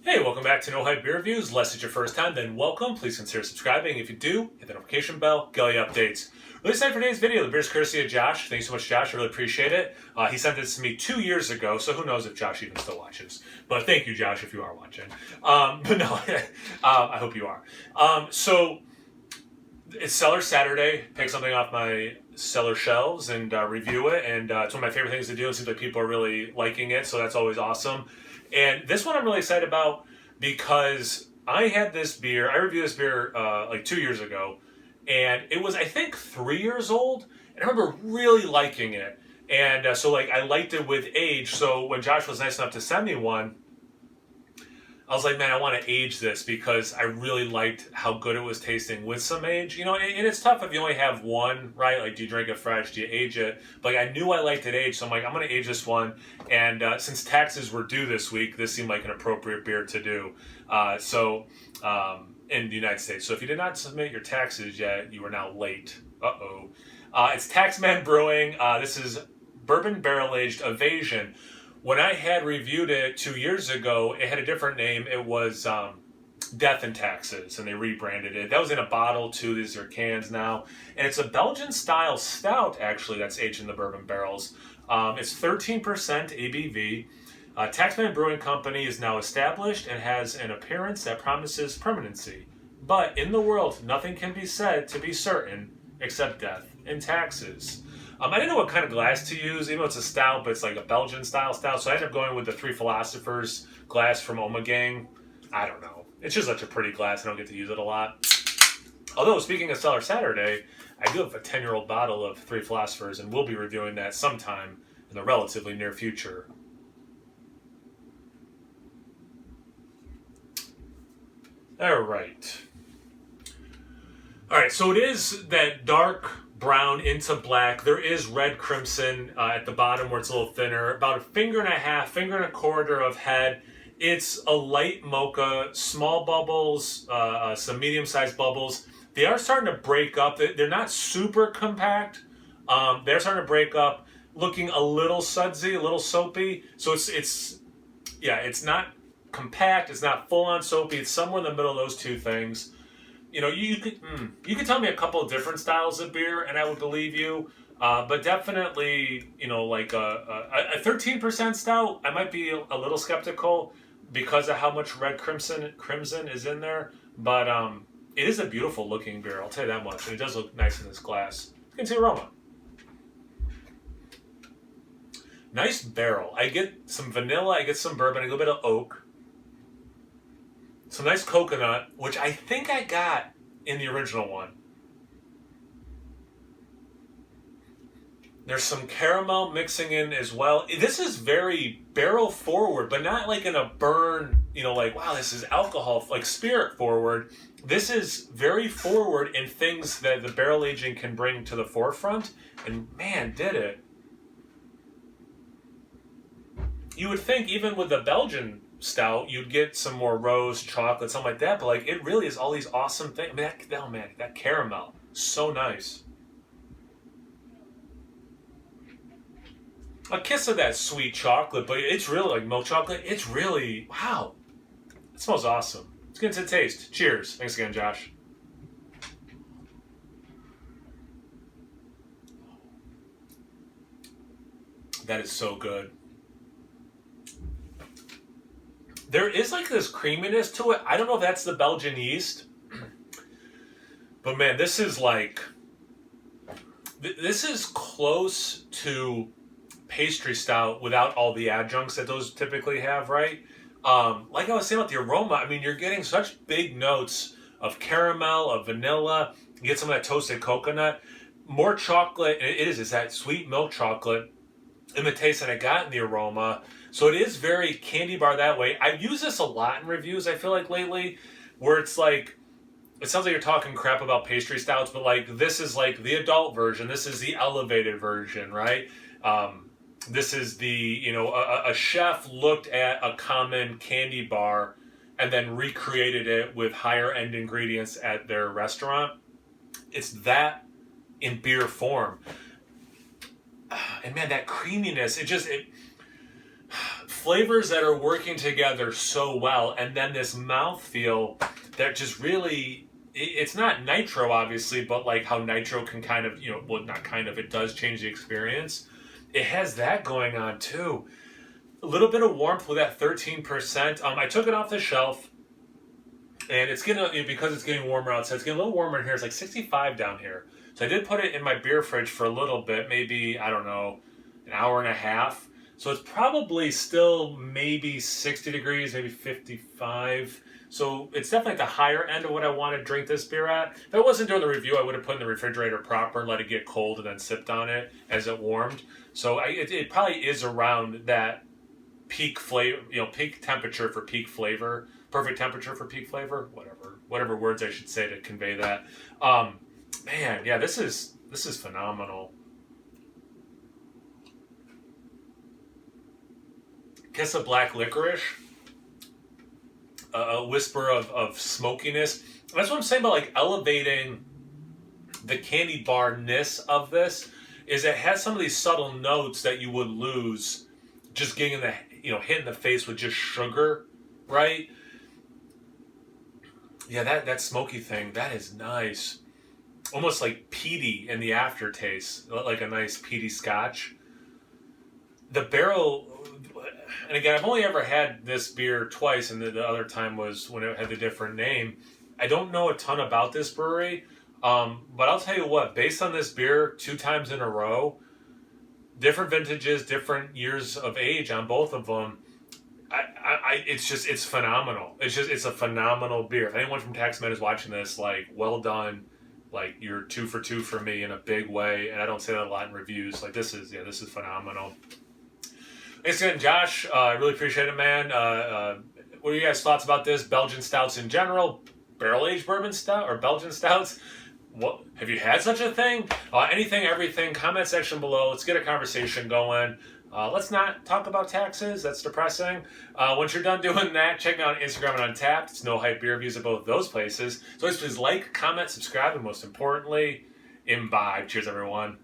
Hey, welcome back to No Hype Beer Reviews. Unless it's your first time, then welcome. Please consider subscribing. If you do, hit the notification bell, get all your updates. Release time for today's video. The beer's courtesy of Josh. Thanks so much, Josh. I really appreciate it. He sent this to me 2 years ago, so who knows if Josh even still watches. But thank you, Josh, if you are watching. But no, I hope you are. So it's Cellar Saturday. Pick something off my Cellar shelves and review it. And it's one of my favorite things to do. It seems like people are really liking it, so that's always awesome. And this one I'm really excited about because I had this beer. I reviewed this beer like 2 years ago, and it was, I think, 3 years old. And I remember really liking it. And so I liked it with age. So when Josh was nice enough to send me one, I was like, man, I want to age this because I really liked how good it was tasting with some age. You know, and it's tough if you only have one, right? Like, do you drink it fresh? Do you age it? But I knew I liked it aged, so I'm like, I'm going to age this one. And since taxes were due this week, this seemed like an appropriate beer to do. In the United States. So if you did not submit your taxes yet, you are now late. It's Taxman Brewing. This is bourbon barrel-aged Evasion. When I had reviewed it 2 years ago, it had a different name. It was Death and Taxes, and they rebranded it. That was in a bottle, too. These are cans now. And it's a Belgian-style stout, actually, that's aged in the bourbon barrels. It's 13% ABV. Taxman Brewing Company is now established and has an appearance that promises permanency. But in the world, nothing can be said to be certain except death and taxes. I didn't know what kind of glass to use, even though it's a stout, but it's like a Belgian-style stout. So I ended up going with the Three Philosophers glass from Omegang. I don't know. It's just such a pretty glass. I don't get to use it a lot. Although, speaking of Cellar Saturday, I do have a 10-year-old bottle of Three Philosophers, and we'll be reviewing that sometime in the relatively near future. All right, so it is that dark brown into black. There is red crimson at the bottom where it's a little thinner, about a finger and a half, finger and a quarter of head. It's a light mocha, small bubbles, some medium-sized bubbles. They are starting to break up. They're not super compact. They're starting to break up, looking a little sudsy, a little soapy. So it's not compact. It's not full-on soapy. It's somewhere in the middle of those two things. You know, you could tell me a couple of different styles of beer, and I would believe you. But definitely, you know, like a 13% stout, I might be a little skeptical because of how much red crimson is in there. But it is a beautiful looking beer, I'll tell you that much. And it does look nice in this glass. You can see aroma. Nice barrel. I get some vanilla, I get some bourbon, a little bit of oak. Some nice coconut, which I think I got in the original one. There's some caramel mixing in as well. This is very barrel forward, but not like in a burn, you know, like, wow, this is alcohol, like spirit forward. This is very forward in things that the barrel aging can bring to the forefront. And man, did it. You would think even with the Belgian stout, you'd get some more rose, chocolate, something like that. But like, it really is all these awesome things. I mean, that caramel, so nice. A kiss of that sweet chocolate, but it's really like milk chocolate. It's really, wow. It smells awesome. Let's get into the taste. Cheers. Thanks again, Josh. That is so good. There is like this creaminess to it. I don't know if that's the Belgian yeast. But man, this is close to pastry stout without all the adjuncts that those typically have, right? Like I was saying about the aroma, I mean, you're getting such big notes of caramel, of vanilla. You get some of that toasted coconut. More chocolate. It's that sweet milk chocolate in the taste that I got in the aroma. So it is very candy bar that way. I've used this a lot in reviews, I feel like, lately, where it's like, it sounds like you're talking crap about pastry stouts, but like, this is like the adult version. This is the elevated version, right? This is the, you know, a chef looked at a common candy bar and then recreated it with higher end ingredients at their restaurant. It's that in beer form. And man, that creaminess, flavors that are working together so well, and then this mouthfeel that just really, it's not nitro obviously, but like how nitro can kind of, well, not kind of, it does change the experience. It has that going on too. A little bit of warmth with that 13%. I took it off the shelf, and it's getting, because it's getting warmer outside, it's getting a little warmer in here. It's like 65 down here. So I did put it in my beer fridge for a little bit, maybe, I don't know, an hour and a half. So it's probably still maybe 60 degrees, maybe 55. So it's definitely at the higher end of what I want to drink this beer at. If I wasn't doing the review, I would have put it in the refrigerator proper and let it get cold and then sipped on it as it warmed. So it probably is around that peak flavor, peak temperature for peak flavor, perfect temperature for peak flavor, whatever words I should say to convey that. Man, yeah, this is phenomenal. Kiss of black licorice, a whisper of smokiness. That's what I'm saying about like elevating the candy bar-ness of this, is it has some of these subtle notes that you would lose just getting in the, hit in the face with just sugar, right? Yeah, that smoky thing, that is nice. Almost like peaty in the aftertaste, like a nice peaty scotch. The barrel, and again, I've only ever had this beer twice, and the other time was when it had a different name. I don't know a ton about this brewery, but I'll tell you what, based on this beer 2 times in a row, different vintages, different years of age on both of them, it's phenomenal. It's a phenomenal beer. If anyone from Taxman is watching this, like, well done. Like, you're 2 for 2 for me in a big way, and I don't say that a lot in reviews. Like, this is phenomenal. Thanks again, Josh. I really appreciate it, man. What are you guys' thoughts about this? Belgian stouts in general, barrel-aged bourbon stout or Belgian stouts? What, have you had such a thing? Anything, everything. Comment section below. Let's get a conversation going. Let's not talk about taxes. That's depressing. Once you're done doing that, check me out on Instagram and Untapped. It's No Hype Beer Reviews at both those places. So please like, comment, subscribe, and most importantly, imbibe. Cheers, everyone.